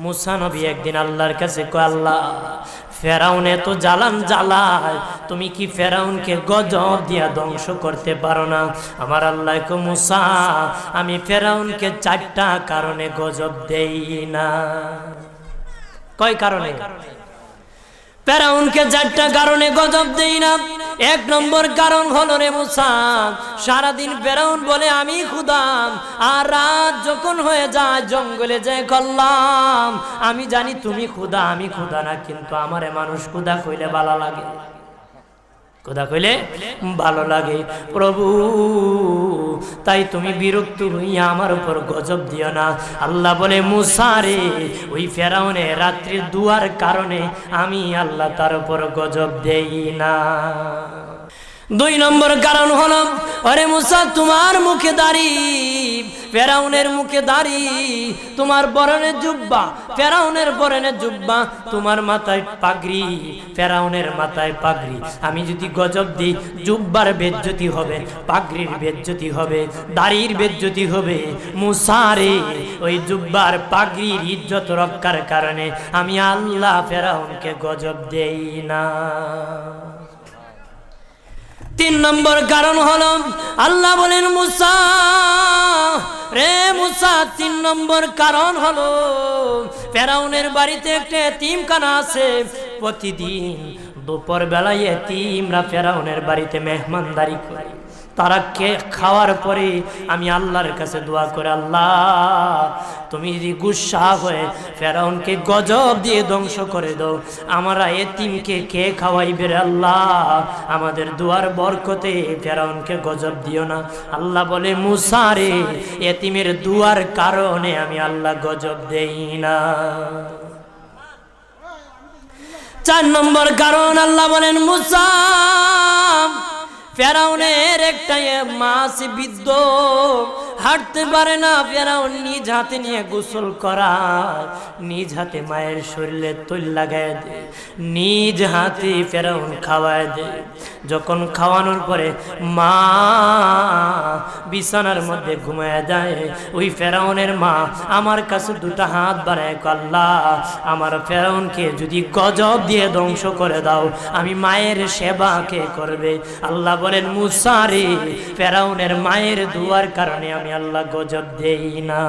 মুসা নবী একদিন আল্লাহর কাছে কয়, আল্লাহ ফেরাউন এত জ্বালান জ্বালায়, তুমি কি ফেরাউনকে গজব দিয়া ধ্বংস করতে পারো না? আমার আল্লাহ কয়, মুসা আমি ফেরাউনকে 4টা কারণে গজব দেই না। কয় কারণে? ফেরাউনকে 4টা কারণে গজব দেই না। 1 নম্বর কারণ হলো রে মুসা, সারাদিন ফেরাউন বলে আমি খোদা, আর রাত যখন হয়ে যায় জঙ্গলে যায় করলাম আমি জানি তুমি খোদা, আমি খোদা না, কিন্তু আমারে মানুষ খোদা কইলে ভালো লাগে, খোদা কইলে ভালো লাগে। প্রভু তাই তুমি বিরক্ত হইয়া আমার উপর গজব দিও না। আল্লাহ বলে, মুসা রে ওই ফেরাউনের রাত্রির দুয়ার কারণে আমি আল্লাহ তার উপর গজব দেই না। 2 নম্বর কারণ হলো, আরে মুসা তোমার মুখে দাড়ি, ফেরাউনের মুখে দাড়ি, তোমার বরণের জুব্বা, ফেরাউনের বরণের জুব্বা, তোমার মাথায় পাগড়ি, ফেরাউনের মাথায় পাগড়ি। আমি যদি গজব দিই, জুব্বার বেজ্জতি হবে, পাগড়ির বেজ্জতি হবে, দাড়ির বেজ্জতি হবে। মুসা রে ওই জুব্বার পাগড়ির ইজ্জত রক্ষার কারণে আমি আল্লাহ ফেরাউনকে গজব দেই না। 3 নম্বর কারণ হলো, আল্লাহ বলেন মুসা রে মুসা 3 নম্বর কারণ হলো, ফেরাউনের বাড়িতে একটা এতিমখানা আছে, প্রতিদিন দুপুর বেলায় এতিমরা ফেরাউনের বাড়িতে মেহমানদারি করে। তারা খাওয়ার পরে আমি আল্লাহর কাছে দোয়া করে, আল্লাহ তুমি যদি গুসা হয়ে ফেরাউনকে গজব দিয়ে ধ্বংস করে দাও, আমরা এতিমকে কে খাওয়াইবে রে আল্লাহ, আমাদের দোয়ার বরকতে ফেরাউনকে গজব দিও না। আল্লাহ বলে, মুসা রে এতিমের দোয়ার কারণে আমি আল্লাহ গজব দেই না। 4 নম্বর কারণ, আল্লাহ বলেন মুসা ফেরাউনের একটা মাছ বিদ্ধ, হাঁটতে পারে না, ফেরাউন নিজ হাতে নিয়ে গোসল করায়, নিজ হাতে মায়ের শরীরে তৈল লাগায় দেয়, নিজ হাতে ফেরাউন খাওয়ায় দেয়। যখন খাওয়ানোর পরে মা বিছানার মধ্যে ঘুমায় যায়, ওই ফেরাউনের মা আমার কাছে 2টা হাত বাড়ায়, আল্লাহ আমার ফেরাউনকে যদি গজব দিয়ে ধ্বংস করে দাও, আমি মায়ের সেবা কে করবে? আল্লাহ বলেন, মুসা রে ফেরাউনের মায়ের দুয়ার কারণে আমি আল্লাহ গজব দেই না।